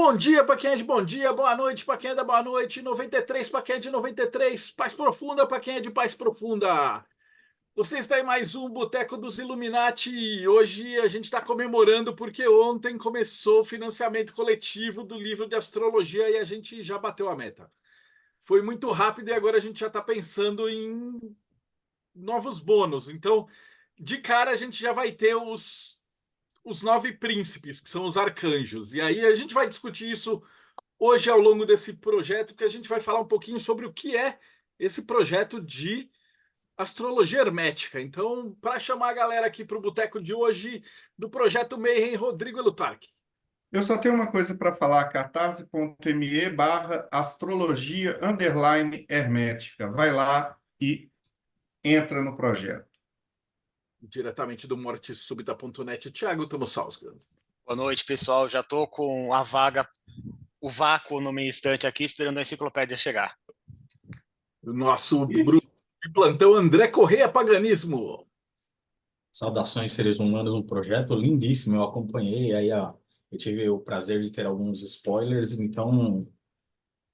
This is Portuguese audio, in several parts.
Bom dia para quem é de bom dia, boa noite para quem é da boa noite, 93 para quem é de 93, paz profunda para quem é de paz profunda. Você está em mais um Boteco dos Illuminati e hoje a gente está comemorando porque ontem começou o financiamento coletivo do livro de astrologia e a gente já bateu a meta. Foi muito rápido e agora a gente já está pensando em novos bônus. Então, de cara, a gente já vai ter os nove príncipes, que são os arcanjos. E aí a gente vai discutir isso hoje ao longo desse projeto, que a gente vai falar um pouquinho sobre o que é esse projeto de astrologia hermética. Então, para chamar a galera aqui para o boteco de hoje do projeto Mayhem, Rodrigo Elutarque. Eu só tenho uma coisa para falar, catarse.me/astrologia_hermética. Vai lá e entra no projeto. Diretamente do mortesúbita.net, Thiago Tomosalska. Boa noite, pessoal. Já estou com a vaga, o vácuo no minha estante aqui, esperando a enciclopédia chegar. O nosso Bruno de plantão, André Correia Paganismo. Saudações, seres humanos, um projeto lindíssimo. Eu acompanhei, eu tive o prazer de ter alguns spoilers, então o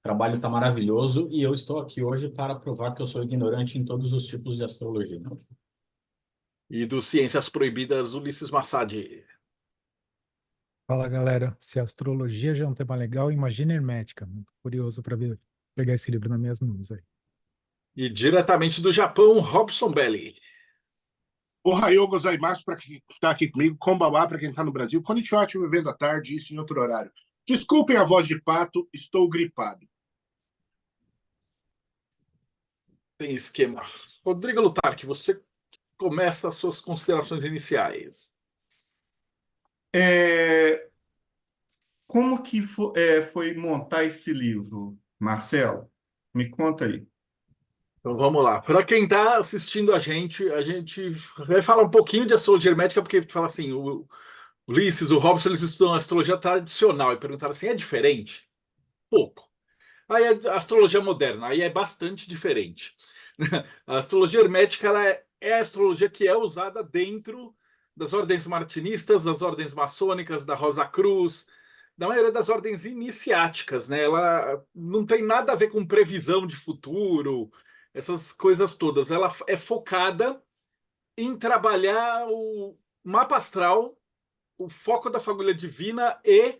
trabalho está maravilhoso e eu estou aqui hoje para provar que eu sou ignorante em todos os tipos de astrologia. E do Ciências Proibidas, Ulisses Massad. Fala galera, se a astrologia já é um tema legal, imagina hermética. Muito curioso para pegar esse livro nas minhas mãos aí. E diretamente do Japão, Robson Belli. Ohayou gozaimasu para quem está aqui comigo, Konbanwa para quem está no Brasil, Konnichiwa me vendo à tarde, isso em outro horário. Desculpem a voz de pato, estou gripado. Tem esquema. Rodrigo Lutarque, você começa as suas considerações iniciais. Como que foi montar esse livro, Marcelo? Me conta aí. Então vamos lá. Para quem está assistindo a gente vai falar um pouquinho de astrologia hermética, porque fala assim, o Ulisses, o Robson, eles estudam astrologia tradicional e perguntaram assim, é diferente? Pouco. Aí a astrologia moderna, aí é bastante diferente. A astrologia hermética ela é a astrologia que é usada dentro das ordens martinistas, das ordens maçônicas, da Rosa Cruz, da maioria das ordens iniciáticas, né? Ela não tem nada a ver com previsão de futuro, essas coisas todas. Ela é focada em trabalhar o mapa astral, o foco da fagulha divina e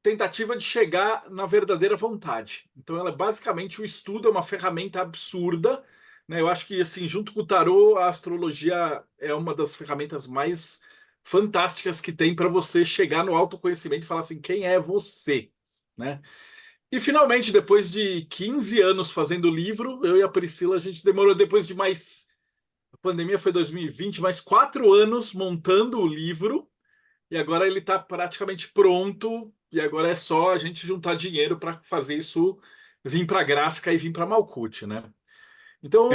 tentativa de chegar na verdadeira vontade. Então, ela é basicamente o estudo, é uma ferramenta absurda, né? Eu acho que, assim, junto com o tarô, a astrologia é uma das ferramentas mais fantásticas que tem para você chegar no autoconhecimento e falar assim, quem é você, né? E, finalmente, depois de 15 anos fazendo o livro, eu e a Priscila, a gente demorou, depois de mais... A pandemia foi 2020, mais 4 anos montando o livro, e agora ele está praticamente pronto. E agora é só a gente juntar dinheiro para fazer isso vir para a gráfica e vir para a Malkuth, né? Então,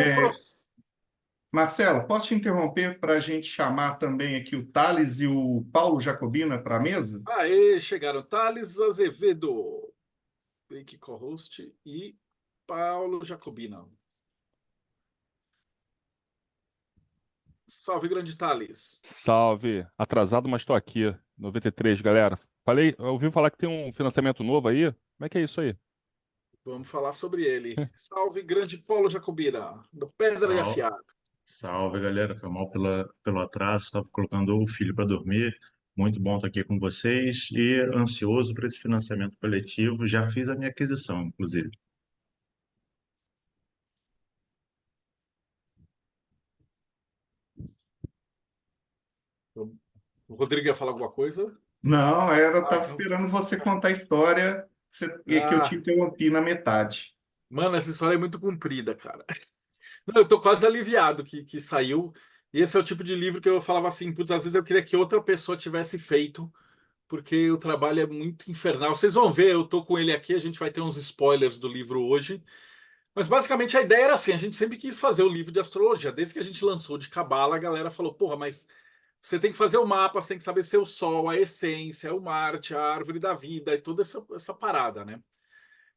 Marcelo, posso te interromper para a gente chamar também aqui o Thales e o Paulo Jacobina para a mesa? aí chegaram Thales Azevedo, link co-host, e Paulo Jacobina. Salve, grande Thales. Salve, atrasado, mas tô aqui. 93, galera. Eu ouvi falar que tem um financiamento novo aí. Como é que é isso aí? Vamos falar sobre ele. Salve, grande Paulo Jacobina, do Pedra de Salve, Afiar. salve, galera. Foi mal pelo atraso, estava colocando o filho para dormir. Muito bom estar aqui com vocês e ansioso para esse financiamento coletivo. Já fiz a minha aquisição, inclusive. O Rodrigo ia falar alguma coisa? Não, estava Então. esperando você contar a história que eu te interrompi na metade. Mano, essa história é muito comprida, cara. Não, eu tô quase aliviado que saiu. E esse é o tipo de livro que eu falava assim, putz, às vezes eu queria que outra pessoa tivesse feito, porque o trabalho é muito infernal. Vocês vão ver, eu tô com ele aqui, a gente vai ter uns spoilers do livro hoje. Mas basicamente a ideia era assim, a gente sempre quis fazer o livro de astrologia. Desde que a gente lançou de Cabala, a galera falou, porra, mas você tem que fazer o mapa, você tem que saber ser o Sol, a essência, o Marte, a árvore da vida e toda essa parada, né?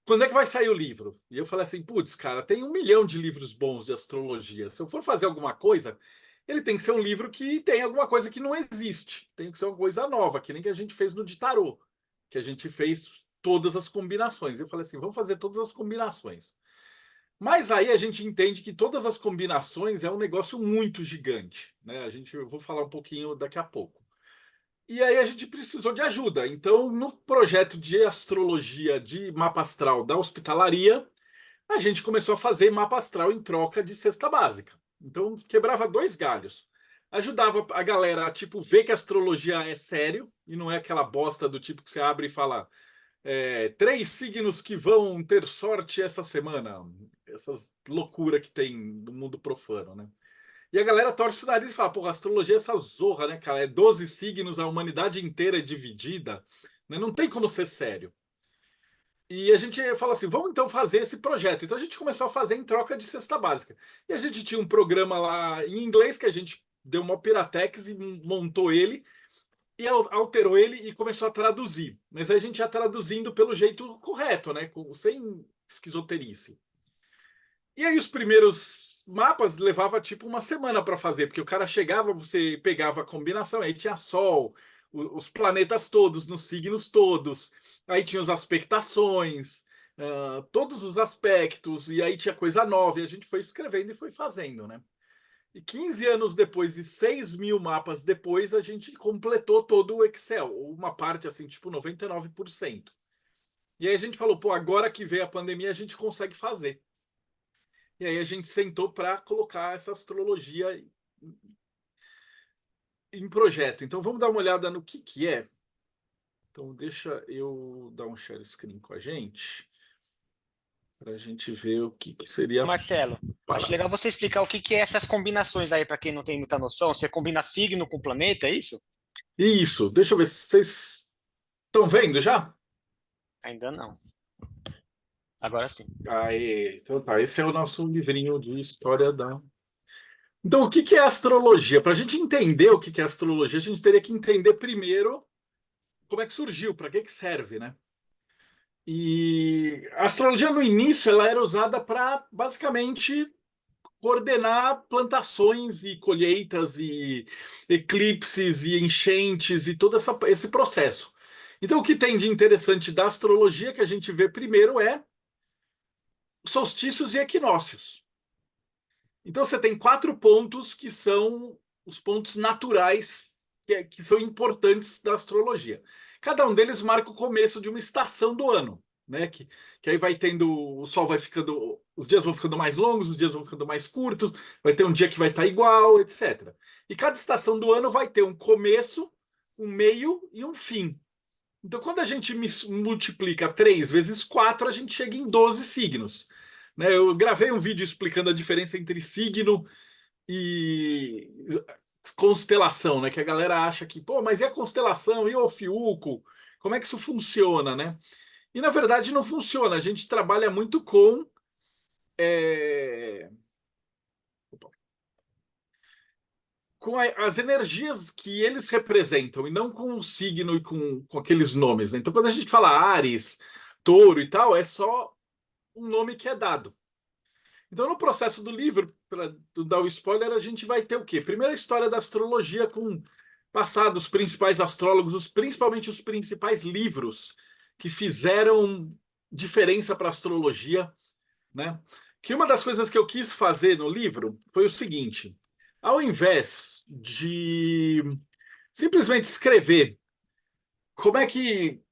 Quando é que vai sair o livro? E eu falei assim, putz, cara, tem 1 milhão de livros bons de astrologia. Se eu for fazer alguma coisa, ele tem que ser um livro que tem alguma coisa que não existe. Tem que ser uma coisa nova, que nem que a gente fez no de tarô. que a gente fez todas as combinações. Eu falei assim, vamos fazer todas as combinações. Mas aí a gente entende que todas as combinações é um negócio muito gigante, né? Eu vou falar um pouquinho daqui a pouco. E aí a gente precisou de ajuda. Então, no projeto de astrologia de mapa astral da hospitalaria, a gente começou a fazer mapa astral em troca de cesta básica. Então, quebrava dois galhos. Ajudava a galera a, tipo, ver que a astrologia é sério e não é aquela bosta do tipo que você abre e fala 3 signos que vão ter sorte essa semana. Essas loucuras que tem no mundo profano, né? E a galera torce o nariz e fala, pô, a astrologia é essa zorra, né, cara? É 12 signos, a humanidade inteira é dividida, né? Não tem como ser sério. E a gente falou assim, vamos então fazer esse projeto. Então a gente começou a fazer em troca de cesta básica. E a gente tinha um programa lá em inglês que a gente deu uma piratex e montou ele e alterou ele e começou a traduzir. Mas a gente ia traduzindo pelo jeito correto, né? Sem esquizoterice. E aí os primeiros mapas levava tipo uma semana para fazer, porque o cara chegava, você pegava a combinação, aí tinha Sol, os planetas todos, nos signos todos, aí tinha as aspectações, todos os aspectos, e aí tinha coisa nova, e a gente foi escrevendo e foi fazendo, né? E 15 anos depois e 6.000 mapas depois, a gente completou todo o Excel, uma parte assim, tipo 99%. E aí a gente falou, pô, agora que veio a pandemia, a gente consegue fazer. E aí a gente sentou para colocar essa astrologia em projeto. Então vamos dar uma olhada no que é. Então deixa eu dar um share screen com a gente para a gente ver o que seria. Marcelo, acho legal você explicar o que é essas combinações aí, para quem não tem muita noção. Você combina signo com planeta, é isso? Isso, deixa eu ver se vocês estão vendo já? Ainda não. Agora sim. Aí, então tá, esse é o nosso livrinho de história da. Então, o que é astrologia? Para a gente entender o que é astrologia, a gente teria que entender primeiro como é que surgiu, para que serve, né? E a astrologia no início ela era usada para basicamente coordenar plantações e colheitas e eclipses e enchentes e todo esse processo. Então, o que tem de interessante da astrologia que a gente vê primeiro é solstícios e equinócios. Então, você tem 4 pontos que são os pontos naturais que são importantes da astrologia. Cada um deles marca o começo de uma estação do ano, né? Que aí vai tendo, o sol vai ficando, os dias vão ficando mais longos, os dias vão ficando mais curtos, vai ter um dia que vai estar igual, etc. E cada estação do ano vai ter um começo, um meio e um fim. Então, quando a gente multiplica 3 vezes 4, a gente chega em 12 signos. Né? Eu gravei um vídeo explicando a diferença entre signo e constelação, né? Que a galera acha que, pô, mas e a constelação? E o Ofiuco? Como é que isso funciona, né? E na verdade não funciona. A gente trabalha muito com as energias que eles representam e não com o signo e com aqueles nomes, né? Então, quando a gente fala Áries, Touro e tal, é só um nome que é dado. Então, no processo do livro, para dar o spoiler, a gente vai ter o quê? Primeiro, a história da astrologia com passado os principais astrólogos, principalmente os principais livros que fizeram diferença para a astrologia, né? Que uma das coisas que eu quis fazer no livro foi o seguinte: ao invés de simplesmente escrever como é que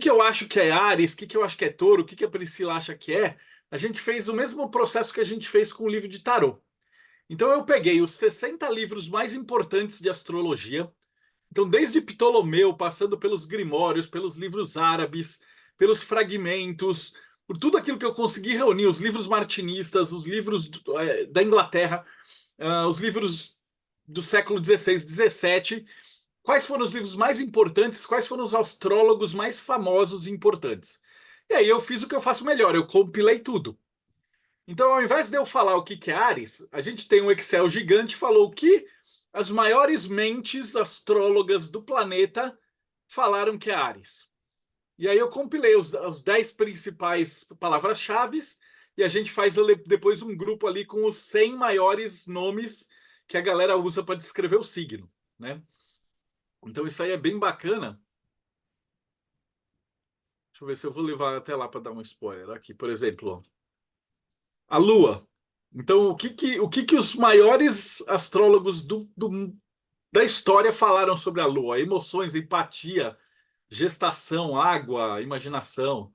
eu acho que é Áries, o que eu acho que é Touro, o que a Priscila acha que é, a gente fez o mesmo processo que a gente fez com o livro de tarô. Então eu peguei os 60 livros mais importantes de astrologia. Então, desde Ptolomeu, passando pelos grimórios, pelos livros árabes, pelos fragmentos, por tudo aquilo que eu consegui reunir, os livros martinistas, os livros da Inglaterra, os livros do século XVI, XVII, quais foram os livros mais importantes, quais foram os astrólogos mais famosos e importantes. E aí eu fiz o que eu faço melhor, eu compilei tudo. Então, ao invés de eu falar o que é Áries, a gente tem um Excel gigante que falou o que as maiores mentes astrólogas do planeta falaram que é Áries. E aí eu compilei os 10 principais palavras-chave e a gente faz depois um grupo ali com os 100 maiores nomes que a galera usa para descrever o signo, né? Então isso aí é bem bacana. Deixa eu ver se eu vou levar até lá para dar um spoiler aqui. Por exemplo, ó, a Lua. Então, o que os maiores astrólogos da história falaram sobre a Lua? Emoções, empatia, gestação, água, imaginação.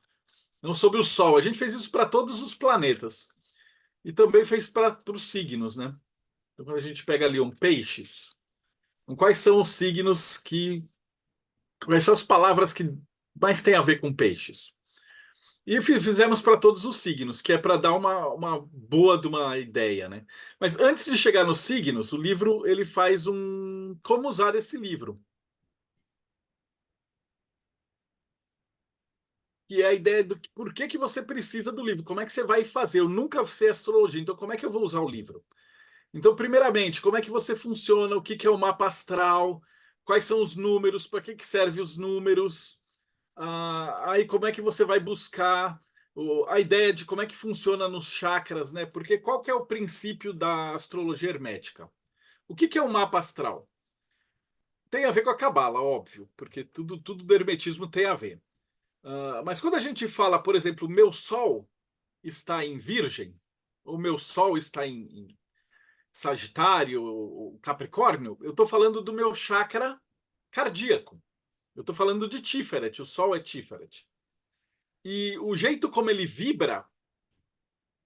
Não sobre o Sol. A gente fez isso para todos os planetas. E também fez para os signos, né? Então, quando a gente pega ali peixes, quais são os signos quais são as palavras que mais têm a ver com peixes? E fizemos para todos os signos, que é para dar uma boa de uma ideia, né? Mas antes de chegar nos signos, o livro ele faz como usar esse livro. Que é a ideia do por que você precisa do livro, como é que você vai fazer? Eu nunca sei astrologia, então como é que eu vou usar o livro? Então, primeiramente, como é que você funciona? O que é o mapa astral? Quais são os números? Para que servem os números? Aí, como é que você vai buscar a ideia de como é que funciona nos chakras, né? Porque qual que é o princípio da astrologia hermética? O que é o mapa astral? Tem a ver com a cabala, óbvio, porque tudo do hermetismo tem a ver. Mas quando a gente fala, por exemplo, meu Sol está em Virgem, ou meu Sol está em Sagitário, ou Capricórnio, eu estou falando do meu chakra cardíaco. Eu estou falando de Tiferet, o Sol é Tiferet. E o jeito como ele vibra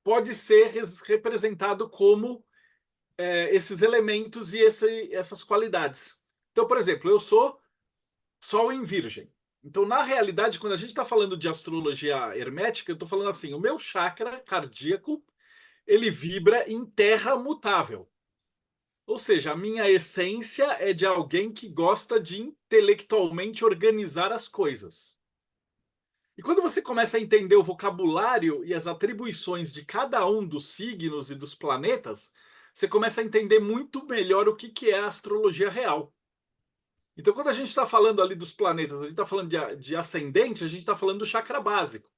pode ser representado como esses elementos e essas qualidades. Então, por exemplo, eu sou Sol em Virgem. Então, na realidade, quando a gente está falando de astrologia hermética, eu estou falando assim, o meu chakra cardíaco, ele vibra em terra mutável. Ou seja, a minha essência é de alguém que gosta de intelectualmente organizar as coisas. E quando você começa a entender o vocabulário e as atribuições de cada um dos signos e dos planetas, você começa a entender muito melhor o que é a astrologia real. Então, quando a gente está falando ali dos planetas, a gente está falando de ascendente, a gente está falando do chakra básico.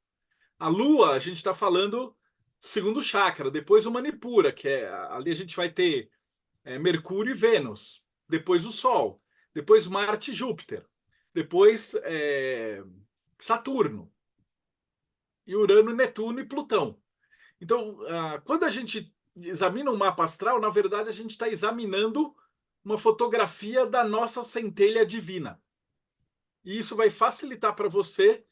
A Lua, a gente está falando do segundo chakra, depois o Manipura, que ali a gente vai ter Mercúrio e Vênus, depois o Sol, depois Marte e Júpiter, depois Saturno, e Urano, Netuno e Plutão. Então, quando a gente examina um mapa astral, na verdade a gente está examinando uma fotografia da nossa centelha divina. E isso vai facilitar para você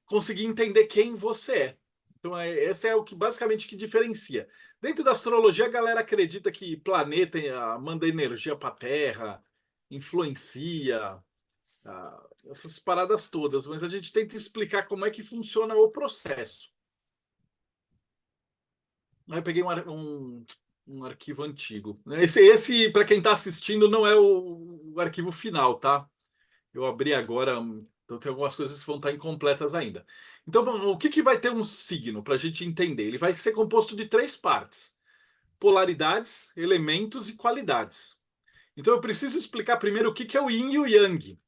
conseguir entender quem você é. Então, esse é o que basicamente que diferencia. Dentro da astrologia, a galera acredita que planeta manda energia para a Terra, influencia, essas paradas todas, mas a gente tenta explicar como é que funciona o processo. Aí eu peguei um arquivo antigo. Esse para quem está assistindo, não é o arquivo final, tá? Eu abri agora, então tem algumas coisas que vão estar incompletas ainda. Então, o que vai ter um signo para a gente entender? Ele vai ser composto de 3 partes: polaridades, elementos e qualidades. Então, eu preciso explicar primeiro o que é o Yin e o Yang,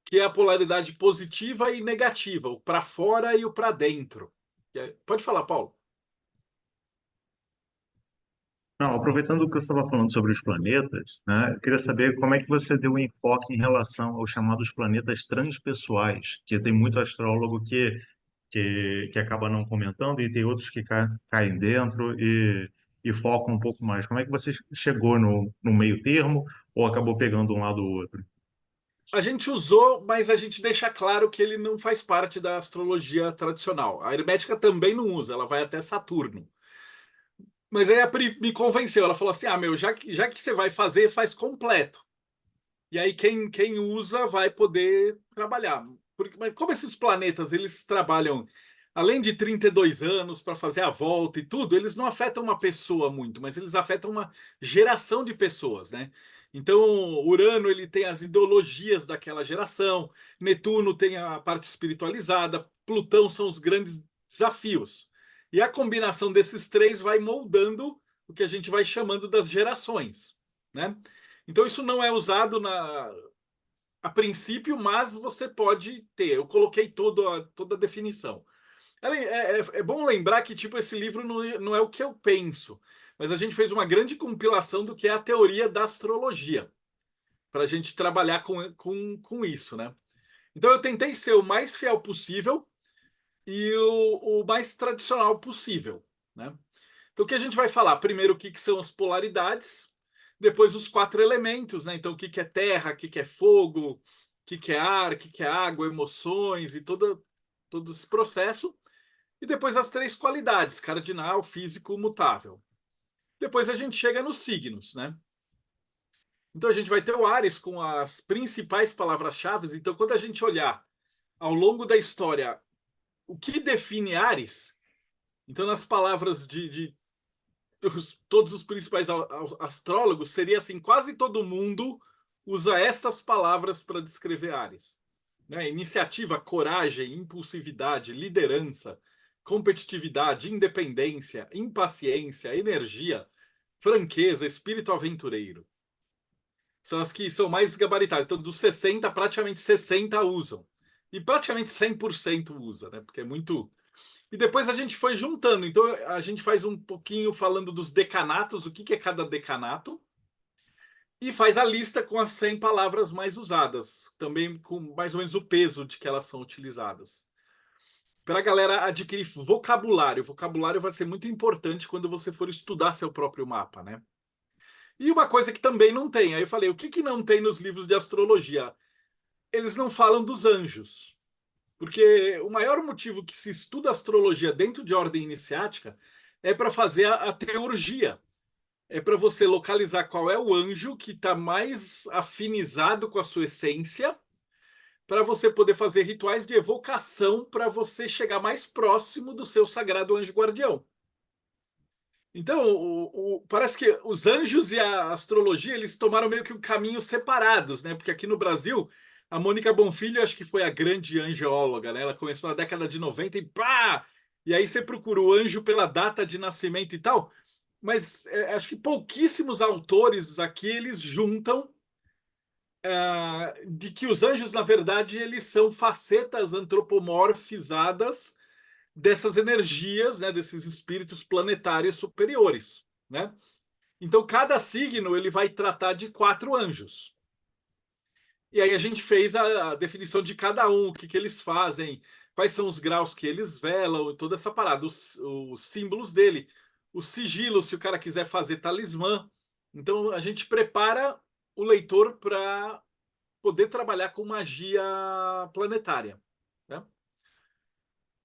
que é a polaridade positiva e negativa, o para fora e o para dentro. Pode falar, Paulo. Não, aproveitando o que você estava falando sobre os planetas, né, eu queria saber como é que você deu um enfoque em relação aos chamados planetas transpessoais, que tem muito astrólogo que acaba não comentando e tem outros que caem dentro e focam um pouco mais. Como é que você chegou no meio termo ou acabou pegando um lado ou outro? A gente usou, mas a gente deixa claro que ele não faz parte da astrologia tradicional. A hermética também não usa, ela vai até Saturno. Mas aí a Pri me convenceu, ela falou assim: já que você vai fazer, faz completo. E aí quem usa vai poder trabalhar. Mas como esses planetas, eles trabalham além de 32 anos para fazer a volta e tudo, eles não afetam uma pessoa muito, mas eles afetam uma geração de pessoas, né? Então, Urano, ele tem as ideologias daquela geração, Netuno tem a parte espiritualizada, Plutão são os grandes desafios. E a combinação desses 3 vai moldando o que a gente vai chamando das gerações, né? Então, isso não é usado a princípio, mas você pode ter. Eu coloquei toda a definição. É bom lembrar que tipo, esse livro não é o que eu penso, mas a gente fez uma grande compilação do que é a teoria da astrologia, para a gente trabalhar com isso, né? Então eu tentei ser o mais fiel possível e o mais tradicional possível, né? Então o que a gente vai falar? Primeiro o que são as polaridades, depois os 4 elementos, né? Então o que é terra, o que é fogo, o que é ar, o que é água, emoções e todo esse processo. E depois as 3 qualidades, cardinal, físico, mutável. Depois a gente chega nos signos, né? Então a gente vai ter o Áries com as principais palavras-chave. Então quando a gente olhar ao longo da história o que define Áries, então nas palavras de todos os principais astrólogos, seria assim, quase todo mundo usa essas palavras para descrever Áries. Né? Iniciativa, coragem, impulsividade, liderança, competitividade, independência, impaciência, energia, franqueza, espírito aventureiro. São as que são mais gabaritadas. Então, dos 60, praticamente 60 usam. E praticamente 100% usa, né? Porque é muito... E depois a gente foi juntando. Então, a gente faz um pouquinho falando dos decanatos, o que é cada decanato, e faz a lista com as 100 palavras mais usadas, também com mais ou menos o peso de que elas são utilizadas. Para a galera adquirir vocabulário. Vocabulário vai ser muito importante quando você for estudar seu próprio mapa, né? E uma coisa que também não tem, aí eu falei, o que não tem nos livros de astrologia? Eles não falam dos anjos. Porque o maior motivo que se estuda astrologia dentro de ordem iniciática é para fazer a teurgia. É para você localizar qual é o anjo que está mais afinizado com a sua essência, para você poder fazer rituais de evocação para você chegar mais próximo do seu sagrado anjo guardião. Então, parece que os anjos e a astrologia eles tomaram meio que um caminho separados, né? Porque aqui no Brasil, a Mônica Bonfilho acho que foi a grande angeóloga, né? Ela começou na década de 90 e pá! E aí você procura o anjo pela data de nascimento e tal, mas acho que pouquíssimos autores aqui eles juntam de que os anjos, na verdade, eles são facetas antropomorfizadas dessas energias, né, desses espíritos planetários superiores, né? Então cada signo ele vai tratar de 4 anjos. E aí a gente fez a definição de cada um, o que eles fazem, quais são os graus que eles velam, toda essa parada, os símbolos dele, o sigilo, se o cara quiser fazer talismã. Então a gente prepara o leitor para poder trabalhar com magia planetária, né?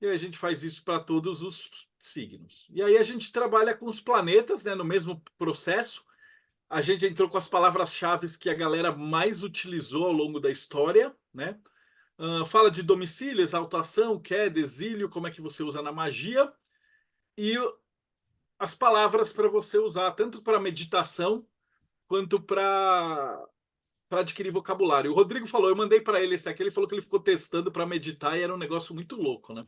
E aí a gente faz isso para todos os signos. E aí a gente trabalha com os planetas, né, no mesmo processo. A gente entrou com as palavras-chave que a galera mais utilizou ao longo da história, né? Fala de domicílio, exaltação, queda, exílio, como é que você usa na magia. E as palavras para você usar, tanto para meditação, quanto para adquirir vocabulário. O Rodrigo falou, eu mandei para ele esse aqui, ele falou que ele ficou testando para meditar e era um negócio muito louco, né?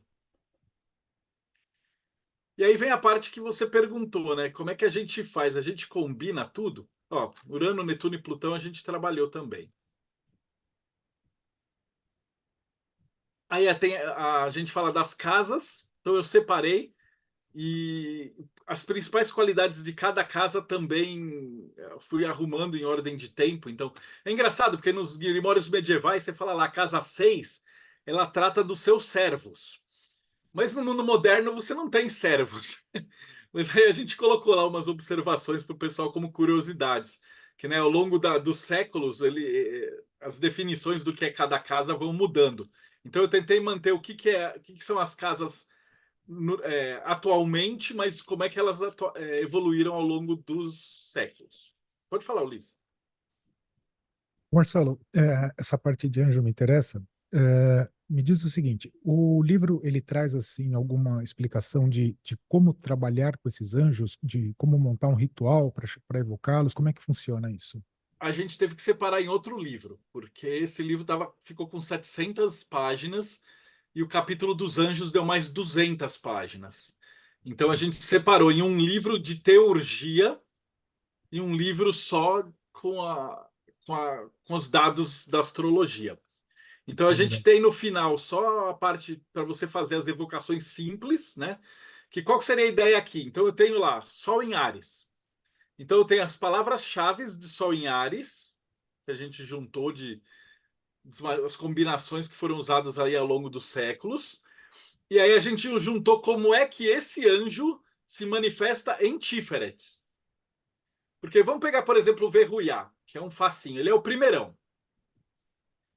E aí vem a parte que você perguntou, né? Como é que a gente faz? A gente combina tudo? Ó, Urano, Netuno e Plutão a gente trabalhou também. Aí a gente fala das casas, então eu separei e as principais qualidades de cada casa também fui arrumando em ordem de tempo. Então, é engraçado, porque nos grimórios medievais você fala lá, casa 6, ela trata dos seus servos. Mas no mundo moderno você não tem servos. Mas aí a gente colocou lá umas observações para o pessoal como curiosidades, que né, ao longo dos séculos as definições do que é cada casa vão mudando. Então eu tentei manter o que são as casas atualmente, mas como é que elas evoluíram ao longo dos séculos. Pode falar, Ulisses. Marcelo, essa parte de anjo me interessa. Me diz o seguinte: o livro ele traz assim alguma explicação de como trabalhar com esses anjos, de como montar um ritual para evocá-los? Como é que funciona isso? A gente teve que separar em outro livro, porque esse livro ficou com 700 páginas e o capítulo dos anjos deu mais 200 páginas. Então a gente separou em um livro de teurgia e um livro só com os dados da astrologia. Então a gente tem no final só a parte para você fazer as evocações simples, né? Que qual que seria a ideia aqui? Então eu tenho lá Sol em Áries. Então eu tenho as palavras-chave de Sol em Áries, que a gente juntou as combinações que foram usadas aí ao longo dos séculos. E aí a gente juntou como é que esse anjo se manifesta em Tiferet. Porque vamos pegar, por exemplo, o Verruiá, que é um facinho. Ele é o primeirão.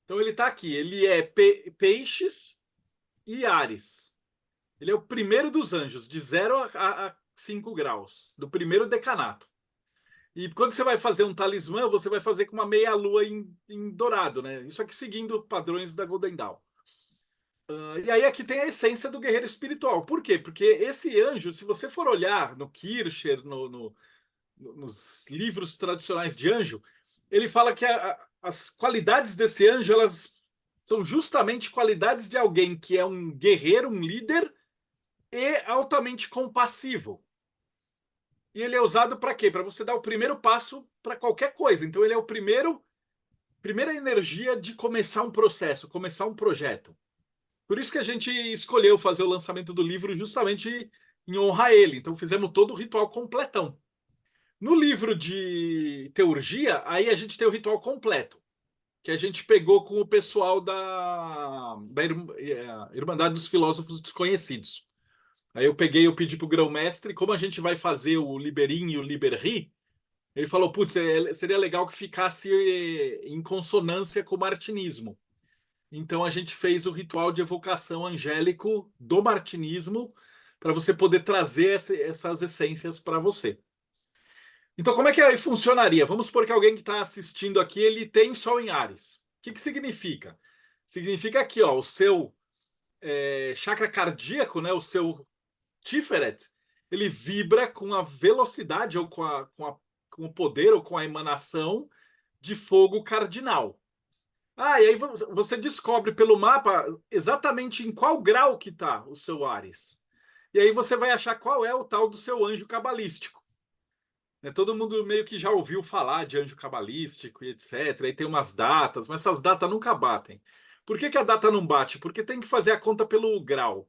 Então ele está aqui. Ele é peixes e Ares. Ele é o primeiro dos anjos, de 0 a 5 graus, do primeiro decanato. E quando você vai fazer um talismã, você vai fazer com uma meia-lua em dourado, né? Isso aqui seguindo padrões da Golden Dawn. E aí aqui tem a essência do guerreiro espiritual. Por quê? Porque esse anjo, se você for olhar no Kircher, nos livros tradicionais de anjo, ele fala que as qualidades desse anjo, elas são justamente qualidades de alguém que é um guerreiro, um líder e altamente compassivo. E ele é usado para quê? Para você dar o primeiro passo para qualquer coisa. Então ele é o primeira energia de começar um processo, começar um projeto. Por isso que a gente escolheu fazer o lançamento do livro justamente em honra a ele. Então fizemos todo o ritual completão. No livro de teurgia, aí a gente tem o ritual completo, que a gente pegou com o pessoal da Irmandade dos Filósofos Desconhecidos. Aí eu pedi para o grão-mestre, como a gente vai fazer o Liberin e o Liberri, ele falou, putz, seria legal que ficasse em consonância com o martinismo. Então a gente fez o ritual de evocação angélico do martinismo para você poder trazer essas essências para você. Então como é que aí funcionaria? Vamos supor que alguém que está assistindo aqui, ele tem Sol em Áries. O que significa? Significa aqui, ó, o seu chakra cardíaco, né, o seu Tiferet, ele vibra com a velocidade ou com o poder ou com a emanação de fogo cardinal. E aí você descobre pelo mapa exatamente em qual grau que está o seu Áries. E aí você vai achar qual é o tal do seu anjo cabalístico. Todo mundo meio que já ouviu falar de anjo cabalístico e etc. Aí tem umas datas, mas essas datas nunca batem. Por que a data não bate? Porque tem que fazer a conta pelo grau.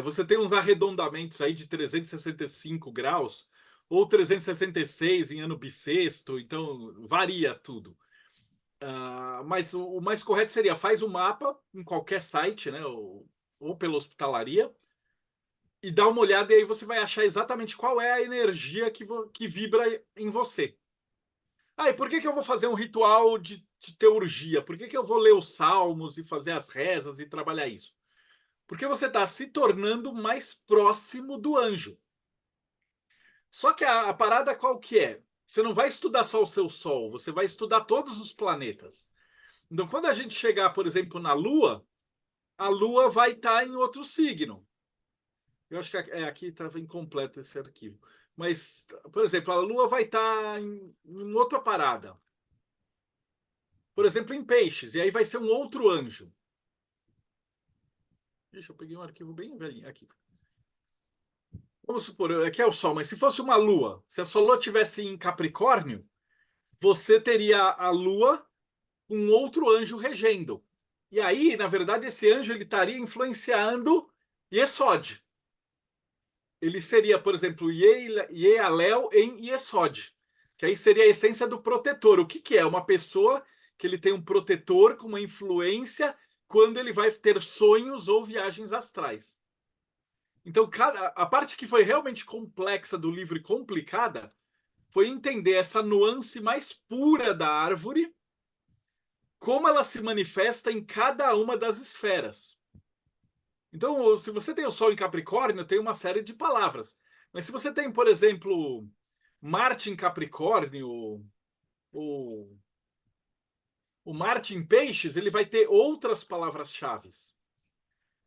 Você tem uns arredondamentos aí de 365 graus ou 366 em ano bissexto, então varia tudo. Mas o mais correto seria faz o mapa em qualquer site, né, ou pela hospitalaria, e dá uma olhada e aí você vai achar exatamente qual é a energia que vibra em você. E por que eu vou fazer um ritual de teurgia? Por que eu vou ler os salmos e fazer as rezas e trabalhar isso? Porque você está se tornando mais próximo do anjo. Só que a parada qual que é? Você não vai estudar só o seu Sol, você vai estudar todos os planetas. Então, quando a gente chegar, por exemplo, na Lua, a Lua vai estar em outro signo. Eu acho que aqui estava incompleto esse arquivo. Mas, por exemplo, a Lua vai estar em outra parada. Por exemplo, em Peixes, e aí vai ser um outro anjo. Deixa eu peguei um arquivo bem velhinho aqui. Vamos supor, aqui é o Sol, mas se fosse uma Lua, se a sua Lua estivesse em Capricórnio, você teria a Lua com um outro anjo regendo. E aí, na verdade, esse anjo ele estaria influenciando Yesod. Ele seria, por exemplo, Yealel em Yesod, que aí seria a essência do protetor. O que é? Uma pessoa que ele tem um protetor com uma influência quando ele vai ter sonhos ou viagens astrais. Então, a parte que foi realmente complexa do livro e complicada foi entender essa nuance mais pura da árvore, como ela se manifesta em cada uma das esferas. Então, se você tem o Sol em Capricórnio, tem uma série de palavras. Mas se você tem, por exemplo, Marte em Capricórnio, o Marte em Peixes, ele vai ter outras palavras-chave.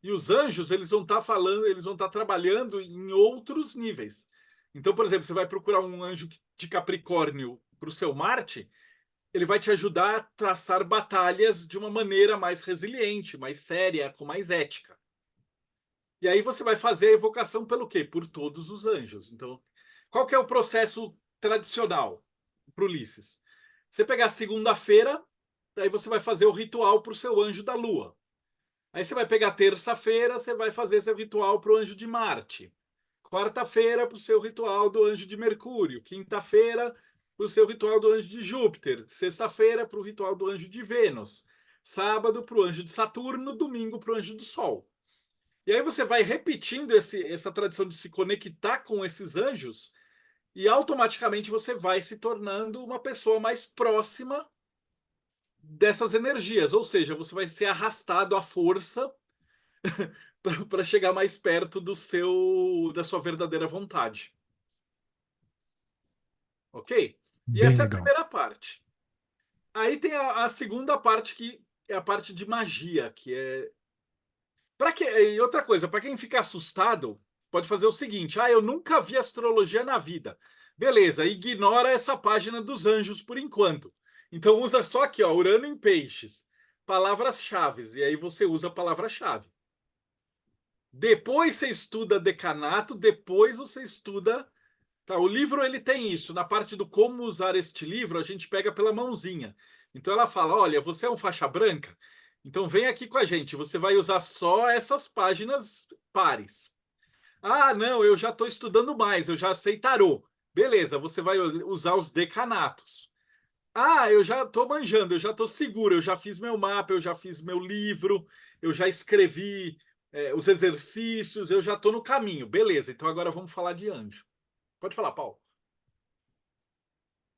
E os anjos, eles vão estar falando, eles vão estar trabalhando em outros níveis. Então, por exemplo, você vai procurar um anjo de Capricórnio para o seu Marte, ele vai te ajudar a traçar batalhas de uma maneira mais resiliente, mais séria, com mais ética. E aí você vai fazer a evocação pelo quê? Por todos os anjos. Então, qual que é o processo tradicional para o Ulisses? Você pegar segunda-feira, aí você vai fazer o ritual para o seu anjo da Lua. Aí você vai pegar terça-feira, você vai fazer seu ritual para o anjo de Marte. Quarta-feira, para o seu ritual do anjo de Mercúrio. Quinta-feira, para o seu ritual do anjo de Júpiter. Sexta-feira, para o ritual do anjo de Vênus. sábado para o anjo de Saturno, domingo para o anjo do Sol. E aí você vai repetindo essa tradição de se conectar com esses anjos e automaticamente você vai se tornando uma pessoa mais próxima dessas energias, ou seja, você vai ser arrastado à força para chegar mais perto da sua verdadeira vontade. Ok? E Bem essa é a legal. primeira parte. Aí tem a segunda parte, que é a parte de magia, que é. E outra coisa, para quem fica assustado, pode fazer o seguinte: eu nunca vi astrologia na vida. Beleza, ignora essa página dos anjos por enquanto. Então usa só aqui, ó, Urano em Peixes, palavras-chave, e aí você usa a palavra-chave. Depois você estuda decanato, depois você estuda. Tá, o livro ele tem isso. Na parte do como usar este livro, a gente pega pela mãozinha. Então ela fala: olha, você é um faixa branca? Então vem aqui com a gente. Você vai usar só essas páginas pares. Ah, não, eu já estou estudando mais, eu já sei tarô. Beleza, você vai usar os decanatos. Ah, eu já estou manjando, eu já estou seguro, eu já fiz meu mapa, eu já fiz meu livro, eu já escrevi os exercícios, eu já estou no caminho. Beleza, então agora vamos falar de anjo. Pode falar, Paulo.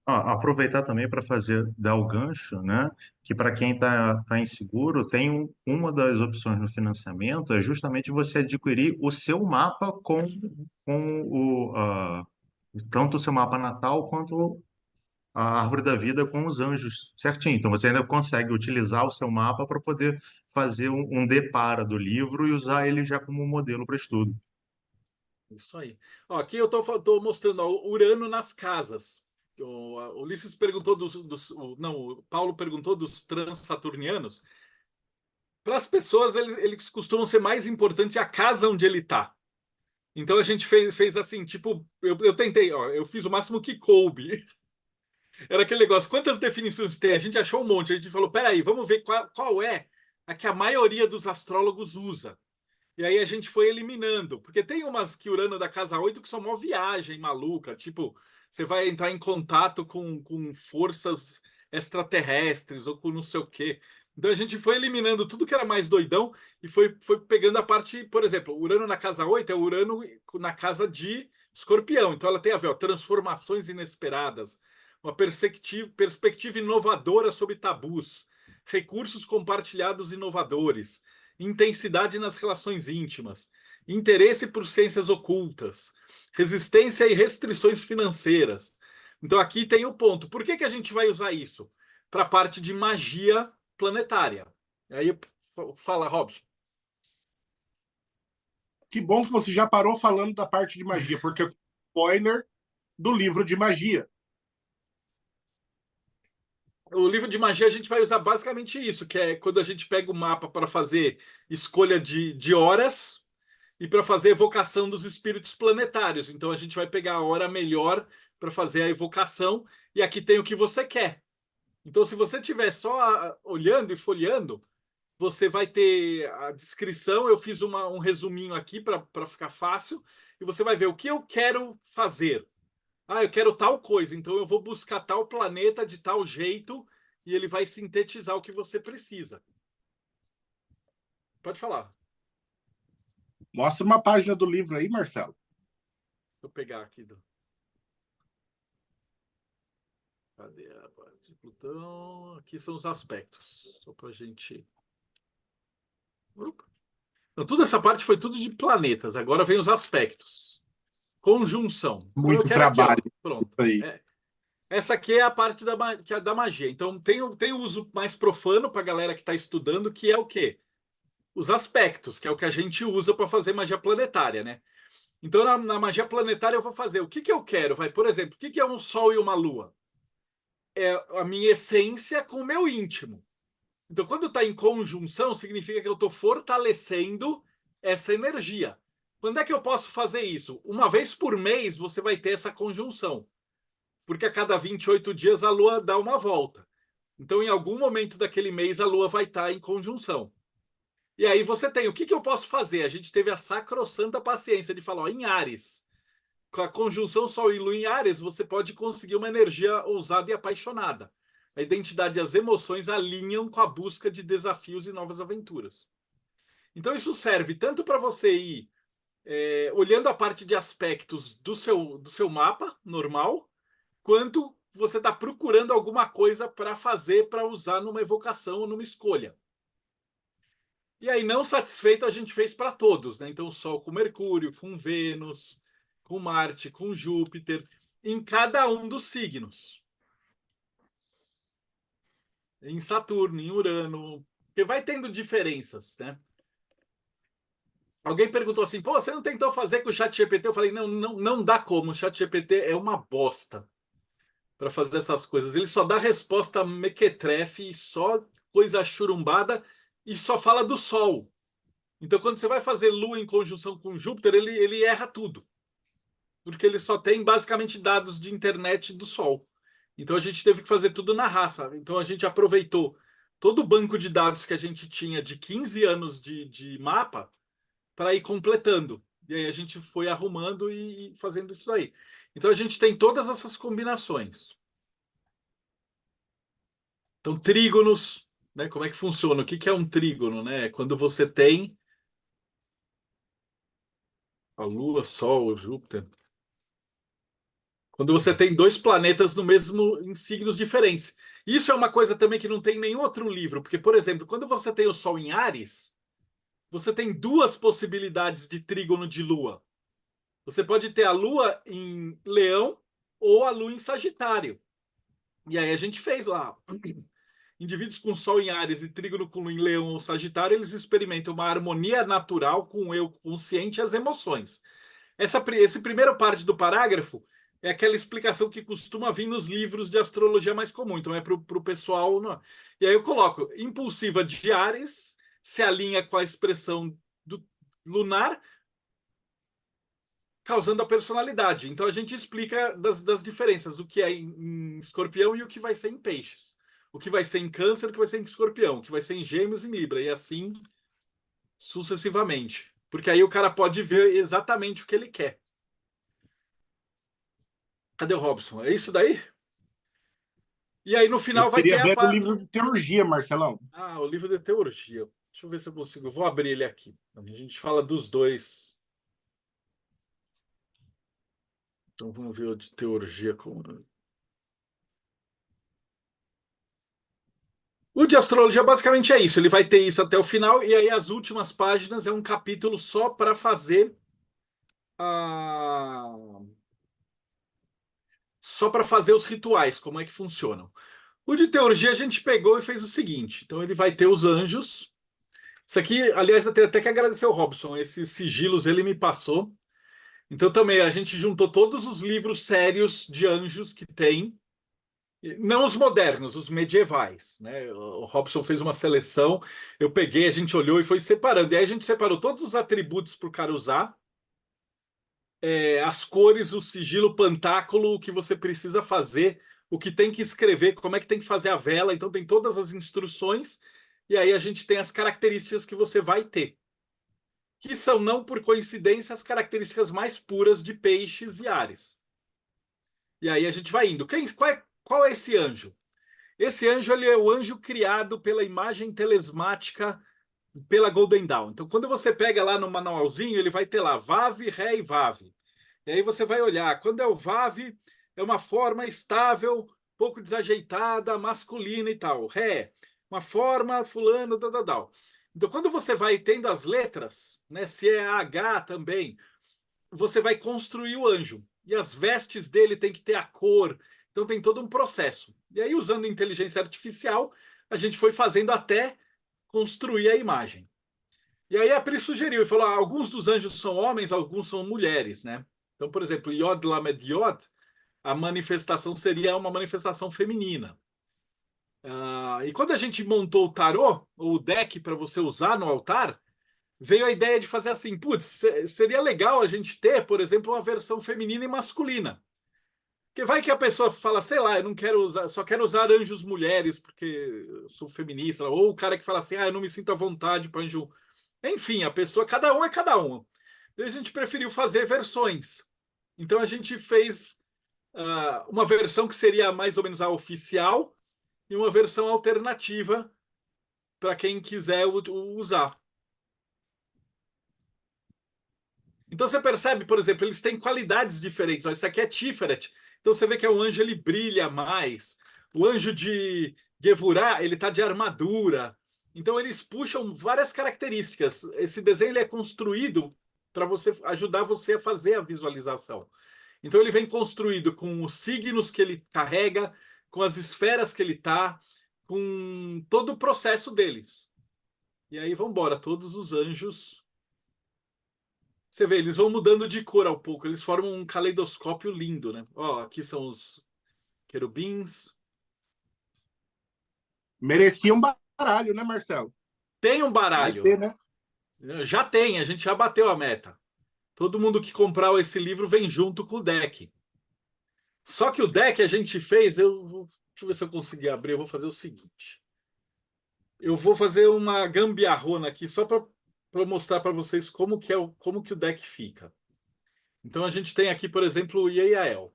Aproveitar também para dar o gancho, né? Que para quem tá inseguro, uma das opções no financiamento é justamente você adquirir o seu mapa tanto o seu mapa natal quanto a árvore da vida com os anjos, certinho. Então você ainda consegue utilizar o seu mapa para poder fazer um depara do livro e usar ele já como modelo para estudo. Isso aí. Ó, aqui eu estou mostrando o Urano nas casas. O Ulisses perguntou o Paulo perguntou dos transaturnianos. Para as pessoas, eles costumam ser mais importantes a casa onde ele está. Então a gente fez assim, tipo, eu tentei, ó, eu fiz o máximo que coube. Era aquele negócio, quantas definições tem? A gente achou um monte, a gente falou, peraí, vamos ver qual é a que a maioria dos astrólogos usa. E aí a gente foi eliminando, porque tem umas que Urano da casa 8 que são uma viagem maluca, tipo, você vai entrar em contato com forças extraterrestres ou com não sei o quê. Então a gente foi eliminando tudo que era mais doidão e foi pegando a parte, por exemplo, Urano na casa 8 é Urano na casa de Escorpião. Então ela tem a ver, ó, transformações inesperadas, uma perspectiva inovadora sobre tabus, recursos compartilhados inovadores, intensidade nas relações íntimas, interesse por ciências ocultas, resistência e restrições financeiras. Então aqui tem o ponto. Por que a gente vai usar isso? Para a parte de magia planetária. Aí fala, Robson. Que bom que você já parou falando da parte de magia, porque eu spoiler do livro de magia. O livro de magia a gente vai usar basicamente isso, que é quando a gente pega o mapa para fazer escolha de horas e para fazer evocação dos espíritos planetários. Então a gente vai pegar a hora melhor para fazer a evocação e aqui tem o que você quer. Então se você estiver só olhando e folheando, você vai ter a descrição. Eu fiz um resuminho aqui para ficar fácil e você vai ver o que eu quero fazer. Eu quero tal coisa, então eu vou buscar tal planeta de tal jeito e ele vai sintetizar o que você precisa. Pode falar. Mostra uma página do livro aí, Marcelo. Deixa eu pegar aqui. Cadê a parte de Plutão? Aqui são os aspectos. Só para a gente. Então, toda essa parte foi tudo de planetas. Agora vem os aspectos. Conjunção. Muito eu quero trabalho. Aqui, ó. Pronto. Aí. Essa aqui é a parte da magia. Então, tem o uso mais profano para a galera que está estudando, que é o quê? Os aspectos, que é o que a gente usa para fazer magia planetária, né? Então, na magia planetária, eu vou fazer o que eu quero. Por exemplo, o que é um Sol e uma Lua? É a minha essência com o meu íntimo. Então, quando está em conjunção, significa que eu estou fortalecendo essa energia. Quando é que eu posso fazer isso? Uma vez por mês, você vai ter essa conjunção. Porque a cada 28 dias a Lua dá uma volta. Então, em algum momento daquele mês, a Lua vai estar em conjunção. E aí você tem, o que eu posso fazer? A gente teve a sacrossanta paciência de falar, em Áries, com a conjunção Sol e Lua em Áries, você pode conseguir uma energia ousada e apaixonada. a identidade e as emoções alinham com a busca de desafios e novas aventuras. Então, isso serve tanto para você ir olhando a parte de aspectos do seu mapa normal, quanto você está procurando alguma coisa para fazer, para usar numa evocação ou numa escolha. E aí, não satisfeito, a gente fez para todos, né? Então, o Sol com Mercúrio, com Vênus, com Marte, com Júpiter, em cada um dos signos. Em Saturno, em Urano, porque vai tendo diferenças, né? Alguém perguntou assim, pô, você não tentou fazer com o ChatGPT? Eu falei, não dá como, o ChatGPT é uma bosta para fazer essas coisas. Ele só dá resposta mequetrefe, só coisa churumbada e só fala do Sol. Então, quando você vai fazer Lua em conjunção com Júpiter, ele erra tudo. Porque ele só tem basicamente dados de internet do Sol. Então, a gente teve que fazer tudo na raça. Então, a gente aproveitou todo o banco de dados que a gente tinha de 15 anos de mapa para ir completando. E aí a gente foi arrumando e fazendo isso aí. Então, a gente tem todas essas combinações. Então, trígonos, né? Como é que funciona? O que é um trígono, né? Quando você tem a Lua, Sol, Júpiter. Quando você tem dois planetas no mesmo, em signos diferentes. Isso é uma coisa também que não tem em nenhum outro livro, porque, por exemplo, quando você tem o Sol em Áries, você tem duas possibilidades de trígono de Lua. Você pode ter a Lua em Leão ou a Lua em Sagitário. E aí a gente fez lá. Indivíduos com Sol em Áries e trígono com Lua em Leão ou Sagitário, eles experimentam uma harmonia natural com o eu consciente e as emoções. Esse primeiro parte do parágrafo é aquela explicação que costuma vir nos livros de astrologia mais comum. Então é para o pessoal. Não. E aí eu coloco: impulsiva de Áries se alinha com a expressão do lunar, causando a personalidade. Então a gente explica das diferenças, o que é em Escorpião e o que vai ser em Peixes. O que vai ser em Câncer, o que vai ser em Escorpião, o que vai ser em Gêmeos e em Libra, e assim sucessivamente. Porque aí o cara pode ver exatamente o que ele quer. Cadê o Robson? É isso daí? E aí no final Eu vai ter queria ver do livro de teologia, Marcelão. o livro de teologia. Deixa eu ver se eu consigo. Eu vou abrir ele aqui. A gente fala dos dois. Então vamos ver o de teologia. O de astrologia basicamente é isso. Ele vai ter isso até o final, e aí as últimas páginas é um capítulo só para fazer só para fazer os rituais, como é que funcionam. O de teologia a gente pegou e fez o seguinte. Então ele vai ter os anjos. Isso aqui, aliás, eu tenho até que agradecer ao Robson. Esses sigilos ele me passou. Então também a gente juntou todos os livros sérios de anjos que tem. Não os modernos, os medievais, né? O Robson fez uma seleção, eu peguei, a gente olhou e foi separando. E aí a gente separou todos os atributos para o cara usar, as cores, o sigilo, o pantáculo, o que você precisa fazer, o que tem que escrever, como é que tem que fazer a vela. Então tem todas as instruções, e aí a gente tem as características que você vai ter, que são, não por coincidência, as características mais puras de Peixes e Áries. E aí a gente vai indo. Qual é esse anjo? Esse anjo ele é o anjo criado pela imagem telesmática pela Golden Dawn. Então, quando você pega lá no manualzinho, ele vai ter lá Vav, Ré e Vav. E aí você vai olhar. Quando é o Vav, é uma forma estável, pouco desajeitada, masculina e tal. Ré, uma forma fulano, tal. Então, quando você vai tendo as letras, né, se é H também, você vai construir o anjo. E as vestes dele tem que ter a cor. Então tem todo um processo. E aí, usando inteligência artificial, a gente foi fazendo até construir a imagem. E aí a Pri sugeriu e falou: alguns dos anjos são homens, alguns são mulheres, né? Então, por exemplo, Yod Lamed Yod, a manifestação seria uma manifestação feminina. E quando a gente montou o tarô, ou o deck para você usar no altar, veio a ideia de fazer assim: putz, seria legal a gente ter, por exemplo, uma versão feminina e masculina. Porque vai que a pessoa fala, sei lá, eu não quero usar, só quero usar anjos mulheres porque eu sou feminista, ou o cara que fala assim, eu não me sinto à vontade para anjo. Enfim, a pessoa, cada um é cada um. E a gente preferiu fazer versões. Então a gente fez uma versão que seria mais ou menos a oficial, e uma versão alternativa para quem quiser usar. Então você percebe, por exemplo, eles têm qualidades diferentes. Ó, esse aqui é Tiferet. Então você vê que é um anjo, ele brilha mais. O anjo de Gevurah, ele está de armadura. Então eles puxam várias características. Esse desenho ele é construído para você ajudar você a fazer a visualização. Então ele vem construído com os signos que ele carrega, com as esferas que ele está, com todo o processo deles. E aí vamos embora, todos os anjos. Você vê, eles vão mudando de cor ao pouco, eles formam um caleidoscópio lindo, né? Ó, aqui são os querubins. Merecia um baralho, né, Marcelo? Tem um Vai baralho. ter, né? Já tem, a gente já bateu a meta. Todo mundo que comprar esse livro vem junto com o deck. Só que o deck a gente fez, deixa eu ver se eu conseguir abrir, eu vou fazer o seguinte. Eu vou fazer uma gambiarrona aqui só para mostrar para vocês como que o deck fica. Então a gente tem aqui, por exemplo, o Yeiael.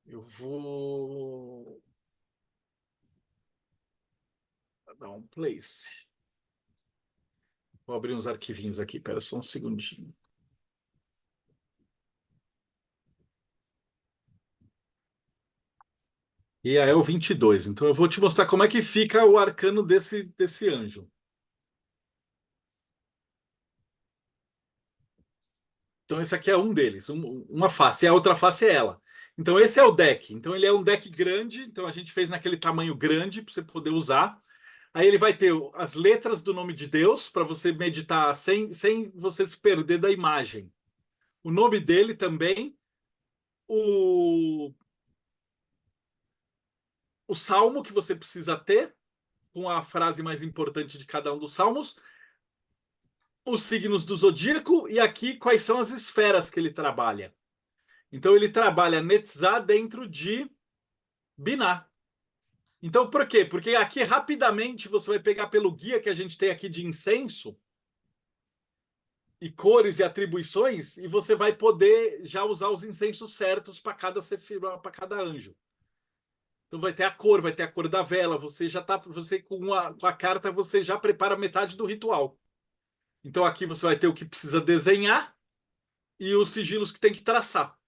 Eu vou dar um place. Vou abrir uns arquivinhos aqui, espera só um segundinho. Yeiael 22. Então eu vou te mostrar como é que fica o arcano desse anjo. Então esse aqui é um deles, uma face, e a outra face é ela. Então esse é o deck. Então ele é um deck grande, então a gente fez naquele tamanho grande para você poder usar. Aí ele vai ter as letras do nome de Deus para você meditar sem você se perder da imagem. O nome dele também, o salmo que você precisa ter, com a frase mais importante de cada um dos salmos, os signos do zodíaco e aqui quais são as esferas que ele trabalha. Então ele trabalha Netzah dentro de Binah. Então por quê? Porque aqui rapidamente você vai pegar pelo guia que a gente tem aqui de incenso e cores e atribuições e você vai poder já usar os incensos certos para cada sefirah, para cada anjo. Então vai ter a cor da vela, você com a carta você já prepara metade do ritual. Então aqui você vai ter o que precisa desenhar e os sigilos que tem que traçar.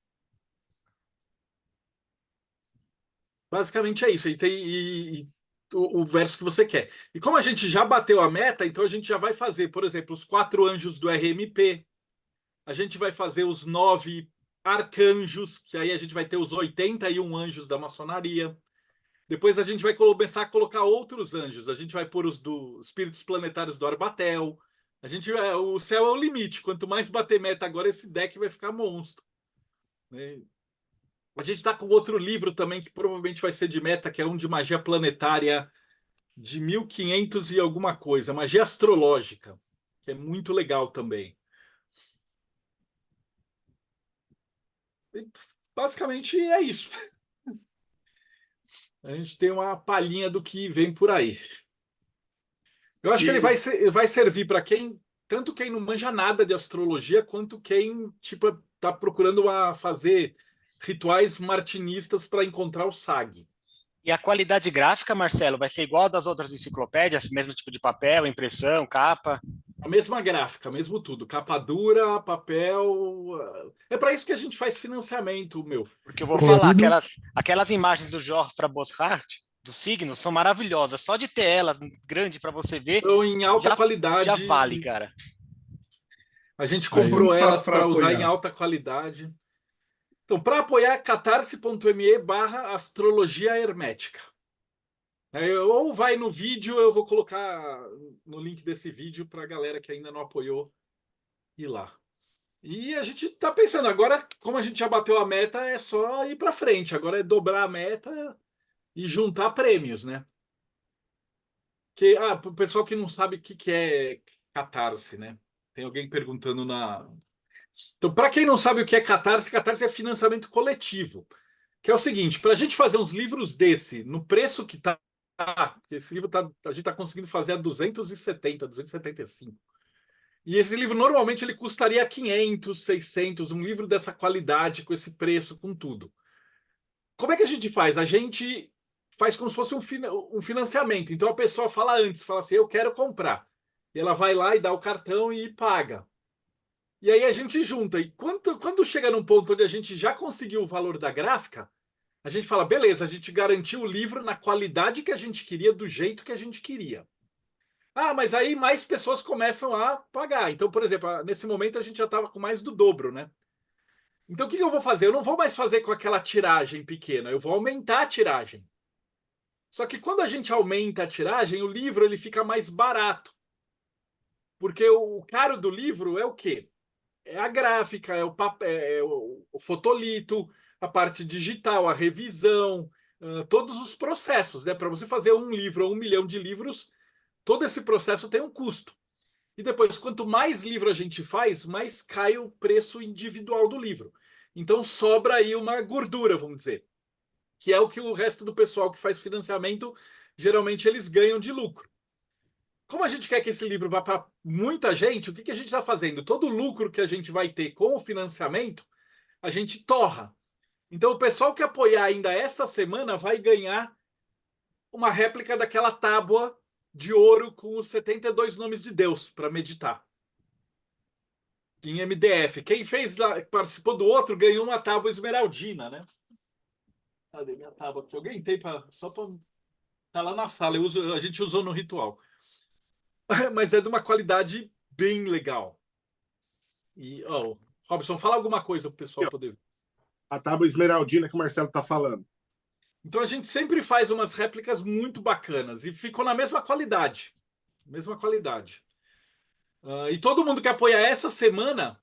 Basicamente é isso. E tem o verso que você quer. E como a gente já bateu a meta, então a gente já vai fazer, por exemplo, os 4 anjos do RMP. A gente vai fazer os 9 arcanjos, que aí a gente vai ter os 81 anjos da maçonaria. Depois a gente vai começar a colocar outros anjos. A gente vai pôr os espíritos planetários do Arbatel. O céu é o limite. Quanto mais bater meta agora, esse deck vai ficar monstro. Né? A gente está com outro livro também que provavelmente vai ser de meta, que é um de magia planetária de 1500 e alguma coisa, magia astrológica, que é muito legal também. E, basicamente é isso. A gente tem uma palhinha do que vem por aí. Eu acho que ele vai servir para tanto quem não manja nada de astrologia, quanto quem tipo está procurando fazer rituais martinistas para encontrar o SAG. E a qualidade gráfica, Marcelo, vai ser igual das outras enciclopédias? Mesmo tipo de papel, impressão, capa? A mesma gráfica, mesmo tudo. Capa dura, papel. É para isso que a gente faz financiamento, meu. Porque eu vou falar, aquelas imagens do Jofra Boschart, dos signos, são maravilhosas. Só de ter ela grande para você ver, Então, em alta qualidade. Já vale, cara. A gente comprou elas para usar em apoiar? alta qualidade. Então, para apoiar, catarse.me/astrologia hermética. Ou vai no vídeo, eu vou colocar no link desse vídeo para a galera que ainda não apoiou ir lá. E a gente está pensando, agora, como a gente já bateu a meta, é só ir para frente. Agora é dobrar a meta e juntar prêmios, né? Para o pessoal que não sabe o que é Catarse, né? Tem alguém perguntando na. Então, para quem não sabe o que é Catarse, Catarse é financiamento coletivo. Que é o seguinte, para a gente fazer uns livros desse, no preço que está, porque esse livro a gente está conseguindo fazer a 270, 275. E esse livro, normalmente, ele custaria 500, 600, um livro dessa qualidade, com esse preço, com tudo. Como é que a gente faz? A gente faz como se fosse um financiamento. Então a pessoa fala antes, fala assim, eu quero comprar. E ela vai lá e dá o cartão e paga. E aí a gente junta. E quando chega num ponto onde a gente já conseguiu o valor da gráfica, a gente fala, beleza, a gente garantiu o livro na qualidade que a gente queria, do jeito que a gente queria. Ah, mas aí mais pessoas começam a pagar. Então, por exemplo, nesse momento a gente já estava com mais do dobro, né? Então, o que eu vou fazer? Eu não vou mais fazer com aquela tiragem pequena, eu vou aumentar a tiragem. Só que quando a gente aumenta a tiragem, o livro ele fica mais barato. Porque o caro do livro é o quê? É a gráfica, é o papel, é o fotolito, a parte digital, a revisão, todos os processos, né? Para você fazer um livro ou 1 milhão de livros, todo esse processo tem um custo. E depois, quanto mais livro a gente faz, mais cai o preço individual do livro. Então sobra aí uma gordura, vamos dizer, que é o que o resto do pessoal que faz financiamento, geralmente eles ganham de lucro. Como a gente quer que esse livro vá para muita gente, o que a gente está fazendo? Todo o lucro que a gente vai ter com o financiamento, a gente torra. Então, o pessoal que apoiar ainda essa semana vai ganhar uma réplica daquela tábua de ouro com os 72 nomes de Deus para meditar. Em MDF. Quem fez lá, participou do outro, ganhou uma tábua esmeraldina, né? Cadê minha tábua aqui? Alguém tem só para. Tá lá na sala, a gente usou no ritual. Mas é de uma qualidade bem legal. E, Robson, fala alguma coisa para o pessoal poder ver. A tábua esmeraldina que o Marcelo está falando. Então a gente sempre faz umas réplicas muito bacanas e ficou na mesma qualidade. Mesma qualidade. E todo mundo que apoia essa semana,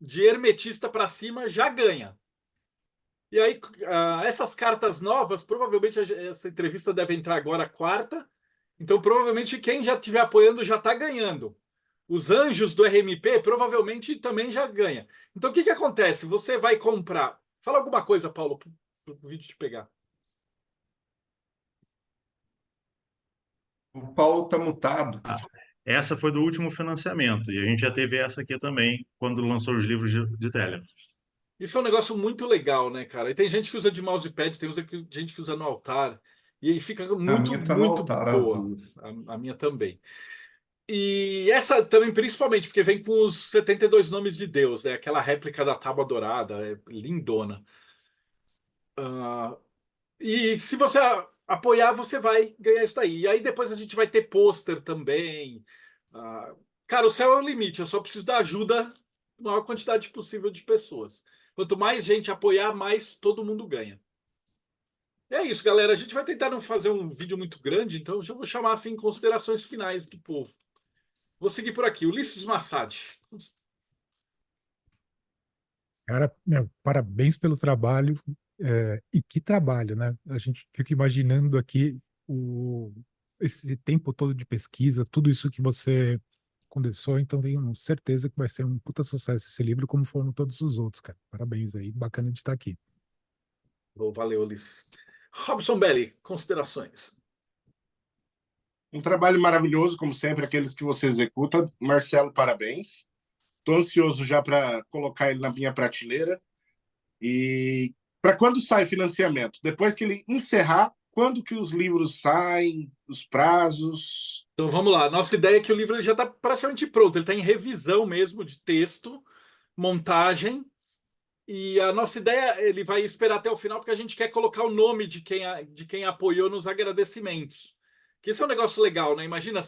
de hermetista para cima, já ganha. E aí, essas cartas novas, provavelmente essa entrevista deve entrar agora quarta. Então, provavelmente, quem já estiver apoiando já está ganhando. Os anjos do RMP provavelmente também já ganha. Então, o que acontece? Você vai comprar. Fala alguma coisa, Paulo, para o vídeo te pegar. O Paulo está mutado. Essa foi do último financiamento, e a gente já teve essa aqui também, quando lançou os livros de Telegram. Isso é um negócio muito legal, né, cara? E tem gente que usa de mousepad, tem gente que usa no altar. E aí fica muito, minha tá no muito altar, as boa. duas. A minha também. E essa também, principalmente, porque vem com os 72 nomes de Deus, né? Aquela réplica da Tábua Dourada, é lindona. E se você apoiar, você vai ganhar isso daí. E aí depois a gente vai ter pôster também. Cara, o céu é o limite, eu só preciso da ajuda da maior quantidade possível de pessoas. Quanto mais gente apoiar, mais todo mundo ganha. É isso, galera. A gente vai tentar não fazer um vídeo muito grande, então eu já vou chamar assim considerações finais do povo. Vou seguir por aqui. Ulisses Massad. Cara, parabéns pelo trabalho. E que trabalho, né? A gente fica imaginando aqui esse tempo todo de pesquisa, tudo isso que você condensou, então tenho certeza que vai ser um puta sucesso esse livro, como foram todos os outros, cara. Parabéns aí, bacana de estar aqui. Valeu, Ulisses. Robson Belli, considerações. Um trabalho maravilhoso, como sempre, aqueles que você executa. Marcelo, parabéns. Estou ansioso já para colocar ele na minha prateleira. E para quando sai financiamento? Depois que ele encerrar, quando que os livros saem, os prazos? Então vamos lá. Nossa ideia é que o livro ele já está praticamente pronto. Ele está em revisão mesmo de texto, montagem. E a nossa ideia, ele vai esperar até o final, porque a gente quer colocar o nome de quem apoiou nos agradecimentos. Que esse é um negócio legal, né? Imagina,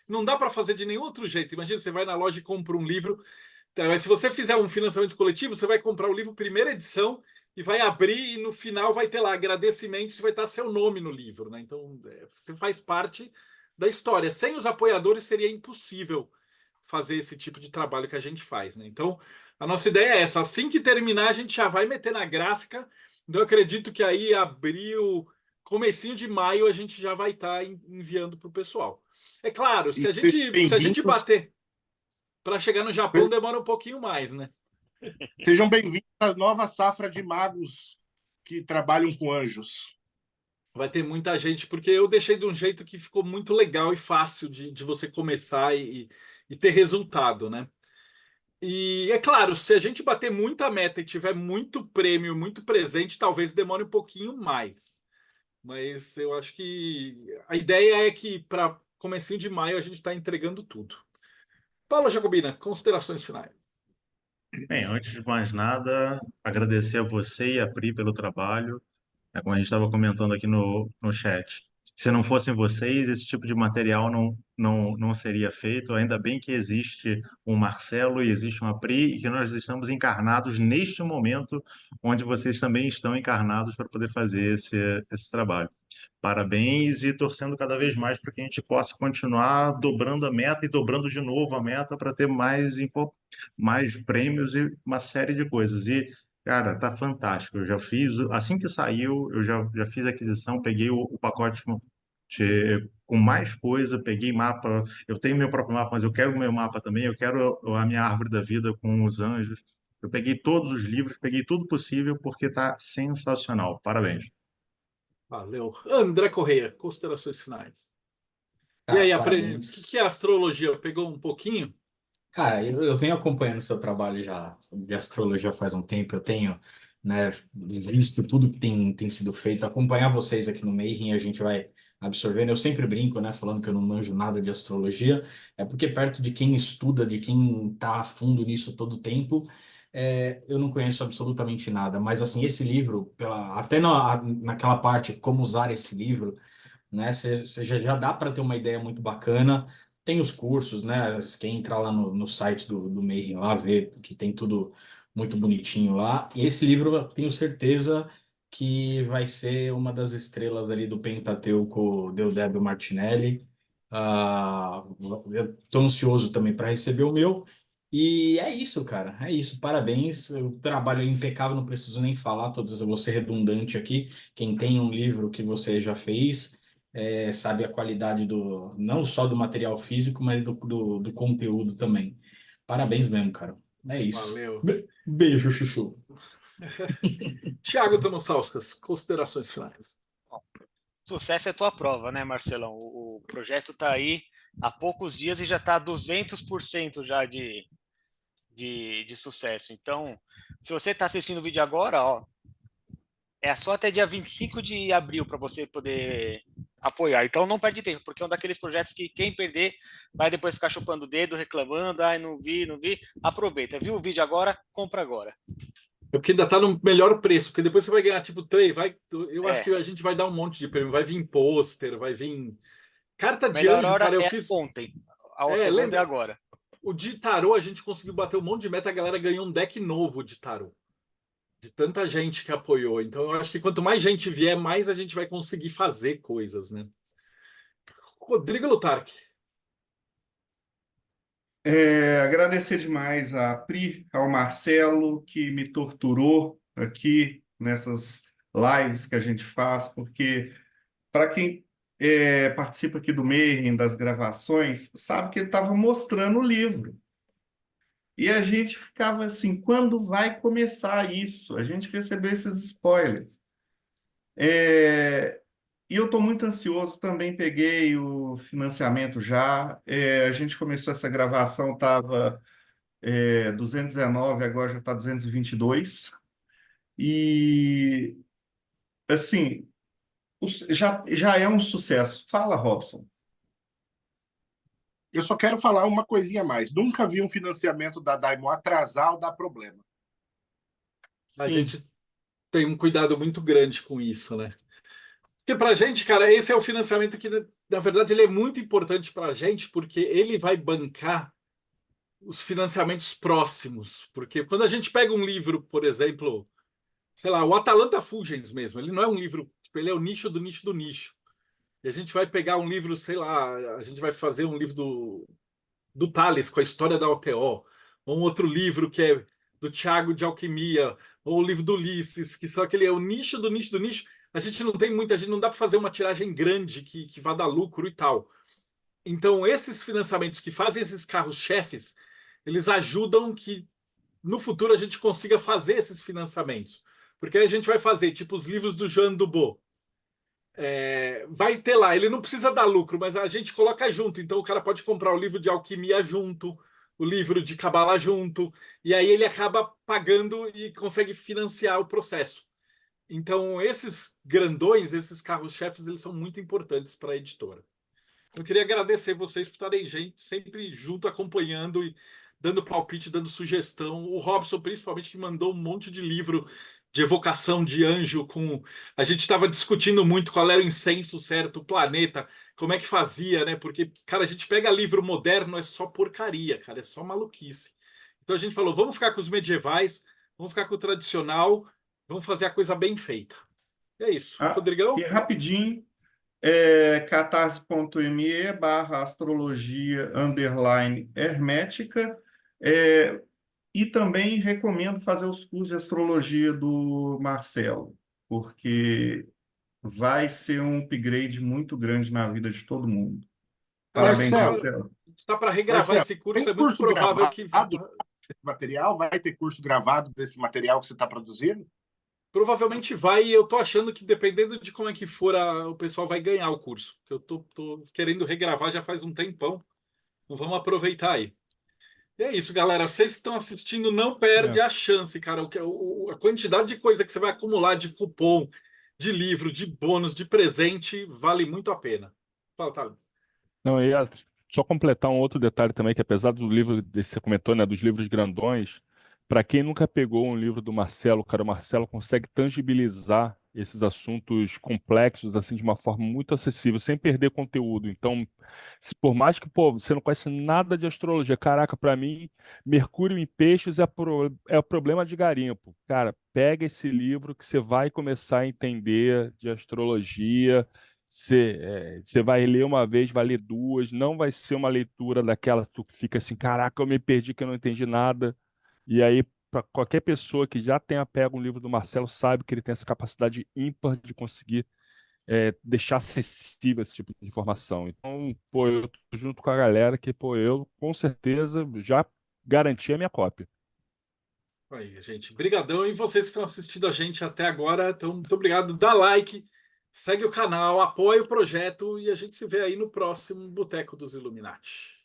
não dá para fazer de nenhum outro jeito. Imagina, você vai na loja e compra um livro. Então, se você fizer um financiamento coletivo, você vai comprar o livro primeira edição e vai abrir e no final vai ter lá agradecimentos e vai estar seu nome no livro, né? Então, você faz parte da história. Sem os apoiadores seria impossível fazer esse tipo de trabalho que a gente faz, né? Então, a nossa ideia é essa. Assim que terminar, a gente já vai meter na gráfica. Então, eu acredito que aí, abril, comecinho de maio, a gente já vai estar enviando para o pessoal. É claro, se a gente bater para chegar no Japão, demora um pouquinho mais, né? Sejam bem-vindos à nova safra de magos que trabalham com anjos. Vai ter muita gente, porque eu deixei de um jeito que ficou muito legal e fácil de você começar e ter resultado, né? E é claro, se a gente bater muita meta e tiver muito prêmio, muito presente, talvez demore um pouquinho mais. mas eu acho que a ideia é que para comecinho de maio a gente está entregando tudo. Paula Jacobina, considerações finais. Bem, antes de mais nada, agradecer a você e a Pri pelo trabalho. Como a gente estava comentando aqui no chat. Se não fossem vocês, esse tipo de material não seria feito. Ainda bem que existe um Marcelo e existe uma Pri, e que nós estamos encarnados neste momento, onde vocês também estão encarnados para poder fazer esse trabalho. Parabéns e torcendo cada vez mais para que a gente possa continuar dobrando a meta e dobrando de novo a meta para ter mais prêmios e uma série de coisas. E, cara, tá fantástico. Eu já fiz, assim que saiu, eu já fiz a aquisição, peguei o pacote com mais coisa, peguei mapa. Eu tenho meu próprio mapa, mas eu quero o meu mapa também. Eu quero a minha árvore da vida com os anjos. Eu peguei todos os livros, peguei tudo possível, porque tá sensacional. Parabéns. Valeu. André Correia, considerações finais. E Cara, aí, o que é parabéns. astrologia? Pegou um pouquinho? Cara, eu venho acompanhando o seu trabalho já de astrologia faz um tempo. Eu tenho, né, visto tudo que tem sido feito. Acompanhar vocês aqui no Mayhem, a gente vai absorvendo. Eu sempre brinco, né, falando que eu não manjo nada de astrologia. É porque perto de quem estuda, de quem tá a fundo nisso todo o tempo, eu não conheço absolutamente nada. Mas, assim, esse livro, até naquela parte, como usar esse livro, né? Você já dá para ter uma ideia muito bacana. Tem os cursos, né? Quem entrar lá no site do Mayhem lá, vê que tem tudo muito bonitinho lá. E esse livro eu tenho certeza que vai ser uma das estrelas ali do Pentateuco Deodébio Martinelli. Eu tô ansioso também para receber o meu. E é isso, cara. É isso. Parabéns. O trabalho é impecável, não preciso nem falar. Todos, eu vou ser redundante aqui. Quem tem um livro que você já fez sabe a qualidade não só do material físico, mas do conteúdo também. Parabéns mesmo, cara. É isso. Valeu. Beijo, Chuchu. Tiago Tamosauskas, considerações finais. Sucesso é tua prova, né, Marcelão? O projeto está aí há poucos dias e já está 200% já de sucesso. Então, se você está assistindo o vídeo agora, ó, é só até dia 25 de abril para você poder apoiar. Então não perde tempo, porque é um daqueles projetos que quem perder vai depois ficar chupando o dedo, reclamando, ai, não vi, não vi. Aproveita, viu o vídeo agora, compra agora. É porque ainda tá no melhor preço, porque depois você vai ganhar tipo 3, eu acho É, que a gente vai dar um monte de prêmio, vai vir pôster, vai vir carta de melhor anjo, hora cara, eu é fiz. ontem, a segunda é Lembra? agora. O de tarô a gente conseguiu bater um monte de meta, a galera ganhou um deck novo de tarô. De tanta gente que apoiou. Então, eu acho que quanto mais gente vier, mais a gente vai conseguir fazer coisas, né? Rodrigo Lutarque. Agradecer demais a Pri, ao Marcelo, que me torturou aqui nessas lives que a gente faz, porque para quem participa aqui do Mayhem, das gravações, sabe que ele estava mostrando o livro. E a gente ficava assim, quando vai começar isso? A gente recebeu esses spoilers. E eu estou muito ansioso, também peguei o financiamento já. A gente começou essa gravação, estava 219, agora já está 222. E, assim, já é um sucesso. Fala, Robson. Eu só quero falar uma coisinha a mais. Nunca vi um financiamento da Daimon atrasar ou dar problema. A Sim, gente tem um cuidado muito grande com isso, né? Porque pra gente, cara, esse é o financiamento que, na verdade, ele é muito importante pra gente, porque ele vai bancar os financiamentos próximos. Porque quando a gente pega um livro, por exemplo, sei lá, o Atalanta Fulgens mesmo, ele não é um livro, tipo, ele é o nicho do nicho do nicho. E a gente vai pegar um livro, sei lá, a gente vai fazer um livro do Tales com a história da OTO, ou um outro livro que é do Tiago de Alquimia, ou o livro do Ulisses, que só aquele é o nicho do nicho do nicho. A gente não tem muita gente, não dá para fazer uma tiragem grande que vá dar lucro e tal. Então, esses financiamentos que fazem esses carros-chefes, eles ajudam que no futuro a gente consiga fazer esses financiamentos. Porque aí a gente vai fazer, tipo, os livros do Jean Dubois. Vai ter lá, ele não precisa dar lucro, mas a gente coloca junto. Então o cara pode comprar o livro de alquimia junto, o livro de cabala junto, e aí ele acaba pagando e consegue financiar o processo. Então, esses grandões, esses carros-chefes, eles são muito importantes para a editora. Eu queria agradecer vocês por estarem sempre junto, acompanhando e dando palpite, dando sugestão. O Robson, principalmente, que mandou um monte de livro de evocação de anjo. A gente estava discutindo muito qual era o incenso certo, o planeta, como é que fazia, né? Porque, cara, a gente pega livro moderno, é só porcaria, cara, é só maluquice. Então a gente falou, vamos ficar com os medievais, vamos ficar com o tradicional, vamos fazer a coisa bem feita. E é isso. Rodrigão? E rapidinho, catarse.me/astrologia_hermética. E também recomendo fazer os cursos de astrologia do Marcelo, porque vai ser um upgrade muito grande na vida de todo mundo. Parabéns, Marcelo, Marcelo. Está para regravar esse curso, tem é muito curso provável que... gravado desse material? Vai ter curso gravado desse material que você está produzindo? Provavelmente vai, e eu tô achando que dependendo de como é que for, o pessoal vai ganhar o curso. Eu tô querendo regravar já faz um tempão. Então vamos aproveitar aí. E é isso, galera. Vocês que estão assistindo, não perde a chance, cara. A quantidade de coisa que você vai acumular de cupom, de livro, de bônus, de presente, vale muito a pena. Fala, Thales. Não, eu ia só completar um outro detalhe também, que apesar do livro, desse, você comentou, né, dos livros grandões, para quem nunca pegou um livro do Marcelo, cara, o Marcelo consegue tangibilizar esses assuntos complexos assim de uma forma muito acessível, sem perder conteúdo. Então, por mais que, pô, você não conhece nada de astrologia, caraca, para mim, Mercúrio em Peixes é o problema de garimpo. Cara, pega esse livro que você vai começar a entender de astrologia. Você vai ler uma vez, vai ler duas, não vai ser uma leitura daquela que tu fica assim, caraca, eu me perdi que eu não entendi nada. E aí, para qualquer pessoa que já tenha pego um livro do Marcelo, sabe que ele tem essa capacidade ímpar de conseguir deixar acessível esse tipo de informação. Então, pô, eu tô junto com a galera que, pô, eu com certeza já garanti a minha cópia. Aí, gente. Brigadão. E vocês que estão assistindo a gente até agora, então, muito obrigado. Dá like, segue o canal, apoia o projeto e a gente se vê aí no próximo Boteco dos Illuminati.